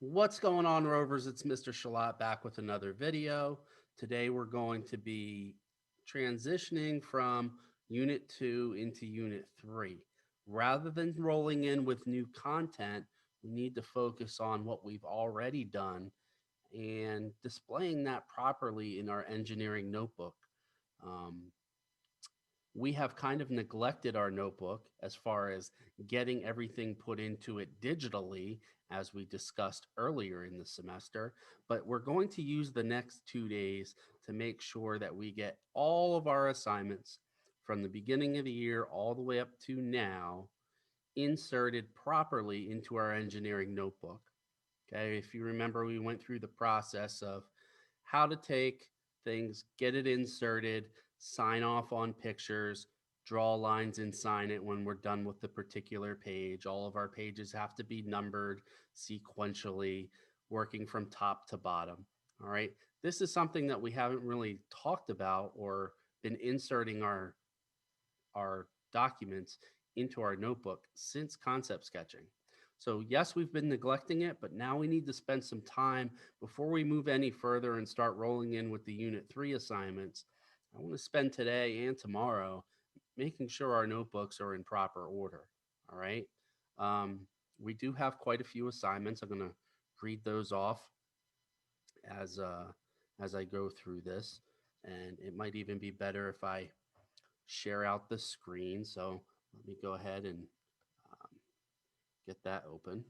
What's going on, Rovers? It's Mr. Shalat back with another video. Today we're going to be transitioning from Unit 2 into Unit 3. Rather than rolling in with new content, we need to focus on what we've already done and displaying that properly in our engineering notebook. Um, we have kind of neglected our notebook as far as getting everything put into it digitally, as we discussed earlier in the semester. But we're going to use the next 2 days to make sure that we get all of our assignments from the beginning of the year all the way up to now inserted properly into our engineering notebook. Okay, if you remember, we went through the process of how to take things, get it inserted, sign off on pictures, draw lines and sign it when we're done with the particular page. All of our pages have to be numbered sequentially, working from top to bottom. All right. This is something that we haven't really talked about or been inserting our documents into our notebook since concept sketching. So yes, we've been neglecting it, but now we need to spend some time before we move any further and start rolling in with the Unit 3 assignments. I want to spend today and tomorrow making sure our notebooks are in proper order. All right. Um, we do have quite a few assignments. I'm going to read those off as uh, as I go through this, and it might even be better if I share out the screen. So let me go ahead and um, get that open.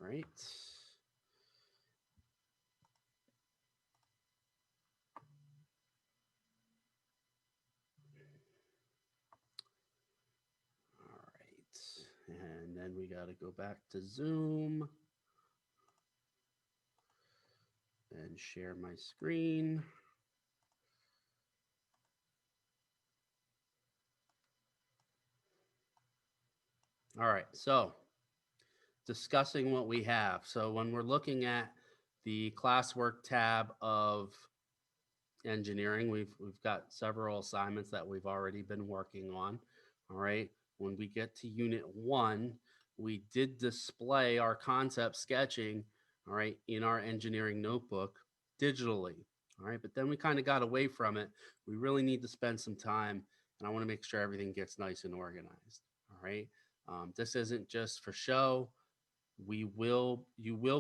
All right. All right. And then we got to go back to Zoom and share my screen. All right. So discussing what we have. So when we're looking at the classwork tab of engineering, we've got several assignments that we've already been working on. All right. When we get to unit 1, we did display our concept sketching, all right, in our engineering notebook digitally. All right. But then we kind of got away from it. We really need to spend some time, and I want to make sure everything gets nice and organized. All right. This isn't just for show. You will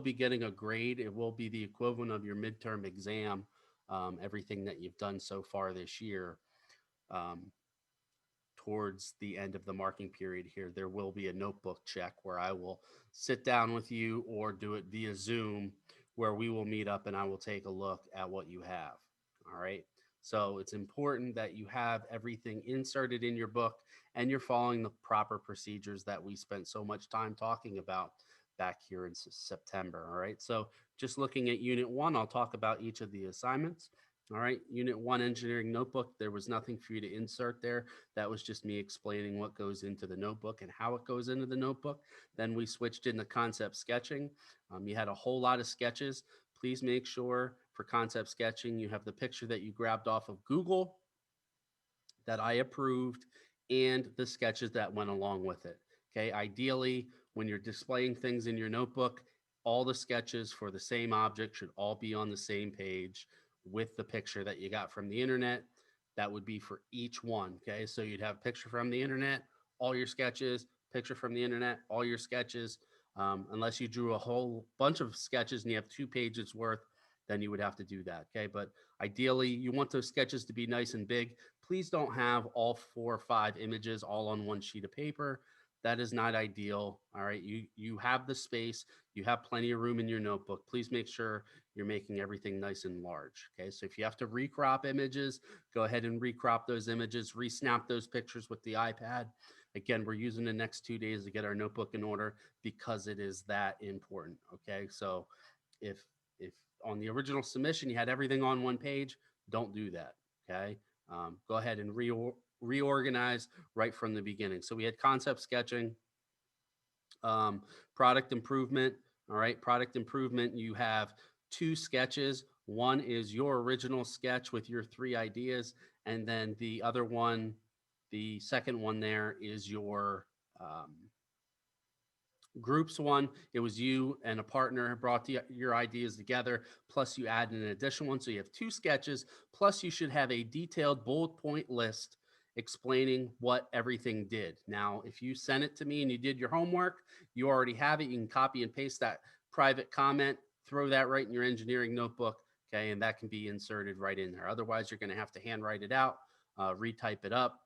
be getting a grade. It will be the equivalent of your midterm exam. Everything that you've done so far this year, um, towards the end of the marking period here, there will be a notebook check where I will sit down with you or do it via Zoom, where we will meet up and I will take a look at what you have. All right. So it's important that you have everything inserted in your book and you're following the proper procedures that we spent so much time talking about back here in September. All right. So just looking at Unit 1, I'll talk about each of the assignments. All right. Unit 1 engineering notebook, there was nothing for you to insert there. That was just me explaining what goes into the notebook and how it goes into the notebook. Then we switched into concept sketching. You had a whole lot of sketches. Please make sure for concept sketching, you have the picture that you grabbed off of Google that I approved and the sketches that went along with it. Okay. Ideally, when you're displaying things in your notebook, all the sketches for the same object should all be on the same page with the picture that you got from the internet. That would be for each one. Okay. So you'd have picture from the internet, all your sketches, picture from the internet, all your sketches. Unless you drew a whole bunch of sketches and you have 2 pages worth, then you would have to do that. Okay. But ideally, you want those sketches to be nice and big. Please don't have all 4 or 5 images all on one sheet of paper. That is not ideal. All right. You have the space. You have plenty of room in your notebook. Please make sure you're making everything nice and large. Okay. So if you have to recrop images, go ahead and recrop those images, resnap those pictures with the iPad. Again, we're using the next 2 days to get our notebook in order because it is that important. Okay. So if if on the original submission you had everything on one page, don't do that. Okay. Go ahead and reorganize right from the beginning. So we had concept sketching, um, product improvement. All right, product improvement. You have 2 sketches. One is your original sketch with your 3 ideas, and then the other one, the second one there is your Groups one, it was you and a partner brought your ideas together, plus you add an additional one. So you have two sketches, plus you should have a detailed bullet point list explaining what everything did. Now, if you sent it to me and you did your homework, you already have it. You can copy and paste that private comment, throw that right in your engineering notebook. Okay. And that can be inserted right in there. Otherwise, you're going to have to handwrite it out, retype it up,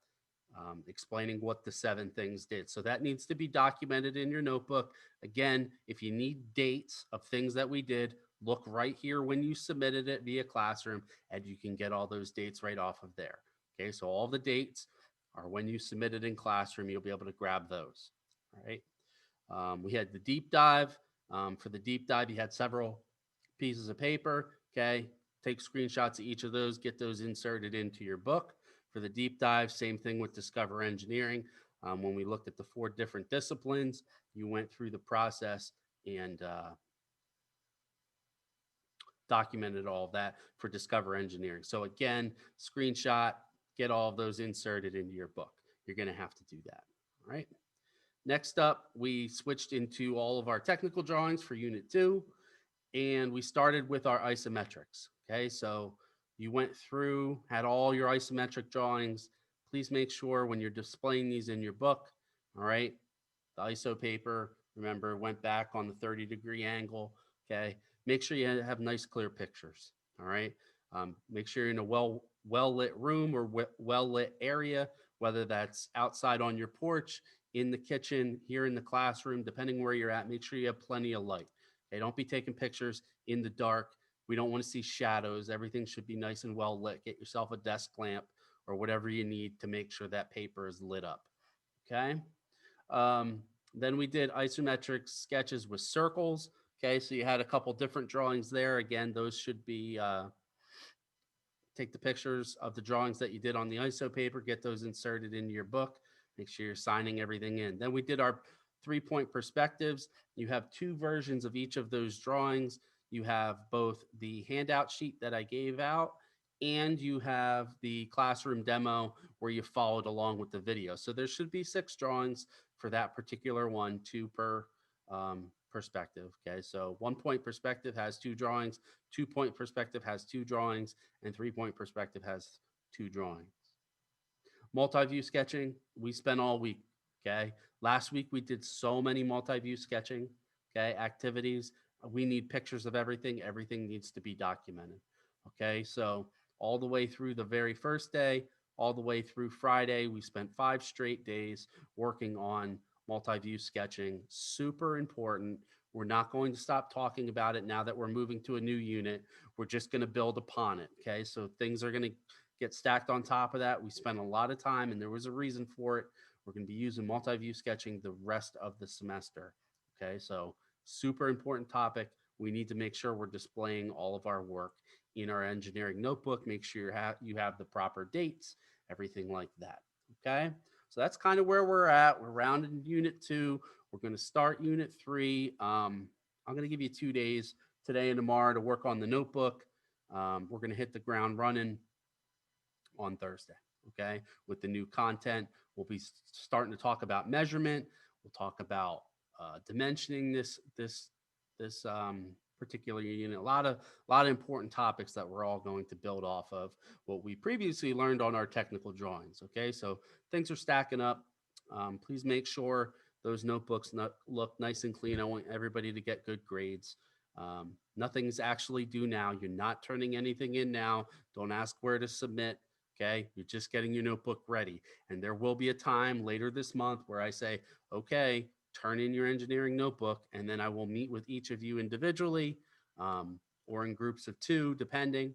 explaining what the seven things did. So that needs to be documented in your notebook. Again, if you need dates of things that we did, look right here when you submitted it via Classroom, and you can get all those dates right off of there. Okay, so all the dates are when you submitted in Classroom, you'll be able to grab those. All right. We had the deep dive. For the deep dive, you had several pieces of paper. Okay. Take screenshots of each of those, get those inserted into your book. For the deep dive, same thing with Discover Engineering. When we looked at the four different disciplines, you went through the process and documented all of that for Discover Engineering. So, again, screenshot, get all of those inserted into your book. You're going to have to do that. All right. Next up, we switched into all of our technical drawings for Unit 2, and we started with our isometrics. Okay, so you went through, had all your isometric drawings. Please make sure when you're displaying these in your book, all right, the ISO paper, remember, went back on the 30-degree angle. Okay, make sure you have nice, clear pictures. All right, make sure you're in a well lit room or well lit area, whether that's outside on your porch, in the kitchen, here in the classroom, depending where you're at. Make sure you have plenty of light. Okay, don't be taking pictures in the dark. We don't want to see shadows. Everything should be nice and well lit. Get yourself a desk lamp or whatever you need to make sure that paper is lit up. Okay. Then we did isometric sketches with circles. Okay, so you had a couple different drawings there. Again, those should be take the pictures of the drawings that you did on the ISO paper, get those inserted into your book. Make sure you're signing everything in. Then we did our 3-point perspectives. You have two versions of each of those drawings. You have both the handout sheet that I gave out, and you have the classroom demo where you followed along with the video. So there should be 6 drawings for that particular one, 2 per perspective. Okay, so 1-point perspective has 2 drawings, 2-point perspective has 2 drawings, and 3-point perspective has 2 drawings. Multi-view sketching, we spent all week. Okay, last week we did so many multi-view sketching, okay, activities. We need pictures of everything. Everything needs to be documented. Okay, so all the way through the very first day, all the way through Friday, we spent 5 straight days working on multi-view sketching. Super important. We're not going to stop talking about it now that we're moving to a new unit. We're just going to build upon it. Okay, so things are going to get stacked on top of that. We spent a lot of time, and there was a reason for it. We're going to be using multi-view sketching the rest of the semester. Okay, so super important topic. We need to make sure we're displaying all of our work in our engineering notebook. Make sure you have the proper dates, everything like that. Okay, so that's kind of where we're at. We're rounding Unit 2. We're going to start Unit 3. I'm going to give you 2 days, today and tomorrow, to work on the notebook. We're going to hit the ground running on Thursday. Okay, with the new content, we'll be starting to talk about measurement. We'll talk about dimensioning this particular unit. A lot of important topics that we're all going to build off of what we previously learned on our technical drawings. Okay, so things are stacking up. Please make sure those notebooks look nice and clean. I want everybody to get good grades. Nothing's actually due now. You're not turning anything in now. Don't ask where to submit. Okay, you're just getting your notebook ready. And there will be a time later this month where I say, okay, turn in your engineering notebook, and then I will meet with each of you individually or in groups of 2, depending,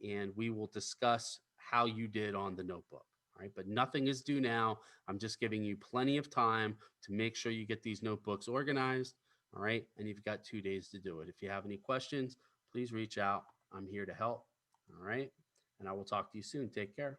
and we will discuss how you did on the notebook. All right, but nothing is due now. I'm just giving you plenty of time to make sure you get these notebooks organized. All right, and you've got 2 days to do it. If you have any questions, please reach out. I'm here to help. All right, and I will talk to you soon. Take care.